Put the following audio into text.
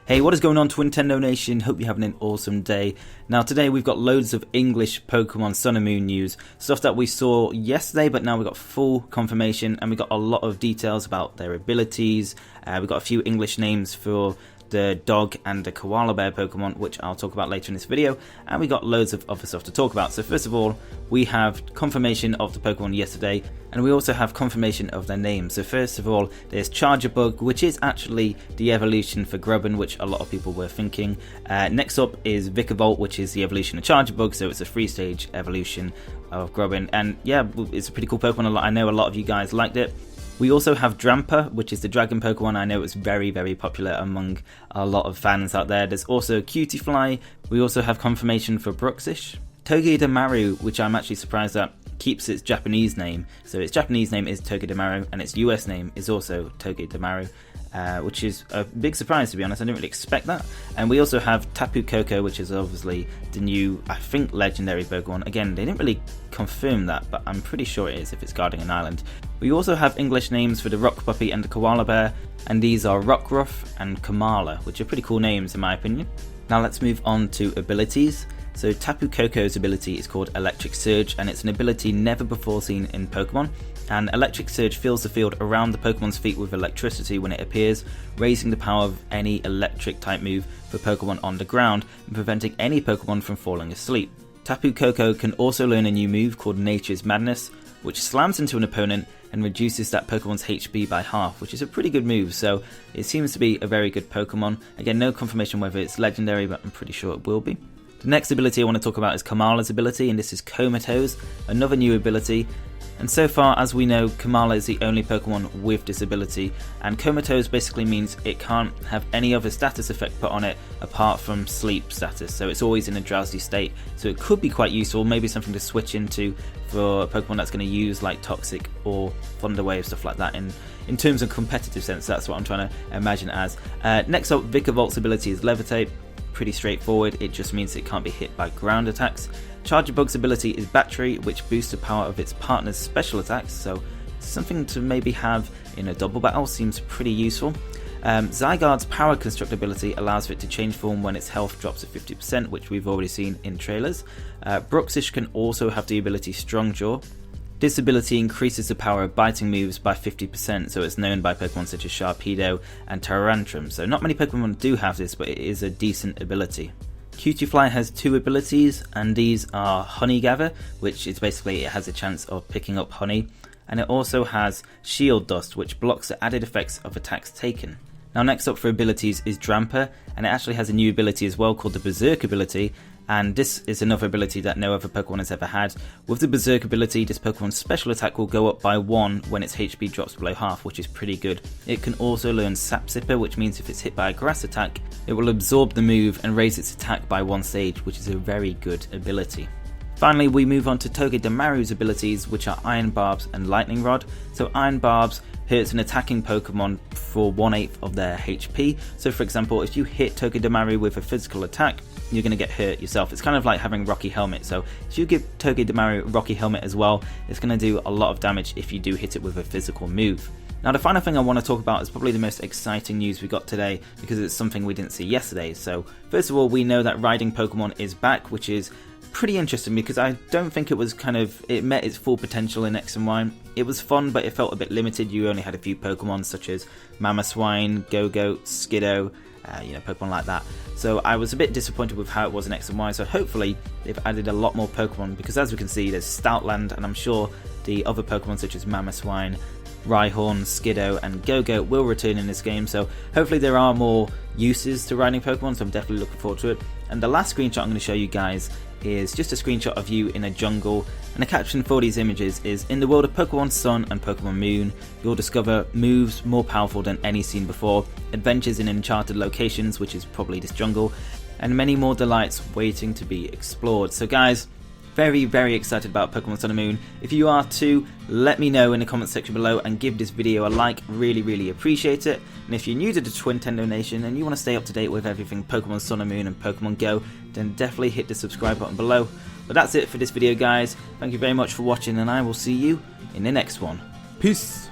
Hey, what is going on, Twintendo Nation? Hope you're having an awesome day. Now today we've got loads of English Pokemon Sun and Moon news, stuff that we saw yesterday but now we've got full confirmation, and we got a lot of details about their abilities. We've got a few English names for the dog and the koala bear Pokemon, which I'll talk about later in this video, and we got loads of other stuff to talk about. So first of all, we have confirmation of the Pokemon yesterday, and we also have confirmation of their names. So first of all, there's Charjabug, which is actually the evolution for Grubbin, which a lot of people were thinking. Next up is Vikavolt, which is the evolution of Charjabug, so it's a 3-stage evolution of Grubbin, and yeah, it's a pretty cool Pokemon. I know a lot of you guys liked it. We also have Drampa, which is the dragon Pokemon. I know it's very, very popular among a lot of fans out there. There's also Cutiefly. We also have confirmation for Bruxish. Togedemaru, which I'm actually surprised at, keeps its Japanese name. So its Japanese name is Togedemaru, and its US name is also Togedemaru, which is a big surprise, to be honest. I didn't really expect that. And we also have Tapu Koko, which is obviously the new, I think, legendary Pokemon. Again, they didn't really confirm that, but I'm pretty sure it is if it's guarding an island. We also have English names for the Rock Puppy and the Koala Bear, and these are Rockruff and Kamala, which are pretty cool names in my opinion. Now let's move on to abilities. So Tapu Koko's ability is called Electric Surge, and it's an ability never before seen in Pokemon. And Electric Surge fills the field around the Pokemon's feet with electricity when it appears, raising the power of any electric type move for Pokemon on the ground and preventing any Pokemon from falling asleep. Tapu Koko can also learn a new move called Nature's Madness, which slams into an opponent and reduces that Pokemon's HP by half, which is a pretty good move, so it seems to be a very good Pokemon. Again, no confirmation whether it's legendary, but I'm pretty sure it will be. The next ability I want to talk about is Kamala's ability, and this is Comatose, another new ability. And so far as we know, Kamala is the only Pokemon with this ability, and Comatose basically means it can't have any other status effect put on it apart from sleep status, so it's always in a drowsy state. So it could be quite useful, maybe something to switch into for a Pokemon that's going to use like Toxic or Thunder Wave, stuff like that in terms of competitive sense. That's what I'm trying to imagine as. Next up, Vikavolt's ability is Levitate. Pretty straightforward, it just means it can't be hit by ground attacks. Charjabug's ability is Battery, which boosts the power of its partner's special attacks, so something to maybe have in a double battle, seems pretty useful. Zygarde's Power Construct ability allows for it to change form when its health drops to 50%, which we've already seen in trailers. Bruxish can also have the ability Strong Jaw. This ability increases the power of biting moves by 50%, so it's known by Pokemon such as Sharpedo and Tyrantrum. So not many Pokemon do have this, but it is a decent ability. Cutiefly has two abilities, and these are Honey Gather, which is basically it has a chance of picking up honey, and it also has Shield Dust, which blocks the added effects of attacks taken. Now next up for abilities is Drampa, and it actually has a new ability as well called the Berserk ability, and this is another ability that no other Pokemon has ever had. With the Berserk ability, this Pokemon's special attack will go up by 1 when its HP drops below half, which is pretty good. It can also learn Sap Sipper, which means if it's hit by a grass attack, it will absorb the move and raise its attack by 1 stage, which is a very good ability. Finally, we move on to Togedemaru's abilities, which are Iron Barbs and Lightning Rod. So Iron Barbs hurts an attacking Pokemon for 1/8 of their HP. So for example, if you hit Togedemaru with a physical attack, you're going to get hurt yourself. It's kind of like having Rocky Helmet, so if you give Togedemaru Rocky Helmet as well, it's going to do a lot of damage if you do hit it with a physical move. Now the final thing I want to talk about is probably the most exciting news we got today, because it's something we didn't see yesterday. So first of all, we know that riding Pokemon is back, which is pretty interesting because I don't think it met its full potential in X and Y. It was fun, but it felt a bit limited. You only had a few Pokemon such as Mamoswine, Go-Goat, Skiddo, Pokemon like that. So I was a bit disappointed with how it was in X and Y, so hopefully they've added a lot more Pokemon, because as we can see there's Stoutland, and I'm sure the other Pokemon such as Mamoswine, Rhyhorn, Skiddo and Go-Goat will return in this game, so hopefully there are more uses to riding Pokemon, so I'm definitely looking forward to it. And the last screenshot I'm going to show you guys is just a screenshot of you in a jungle, and the caption for these images is, "In the world of Pokemon Sun and Pokemon Moon, you'll discover moves more powerful than any seen before, adventures in enchanted locations," which is probably this jungle, "and many more delights waiting to be explored." So guys, very, very excited about Pokemon Sun and Moon. If you are too, let me know in the comment section below and give this video a like, really, really appreciate it. And if you're new to the Twintendo Nation and you want to stay up to date with everything Pokemon Sun and Moon and Pokemon Go, then definitely hit the subscribe button below. But that's it for this video guys, thank you very much for watching, and I will see you in the next one. Peace!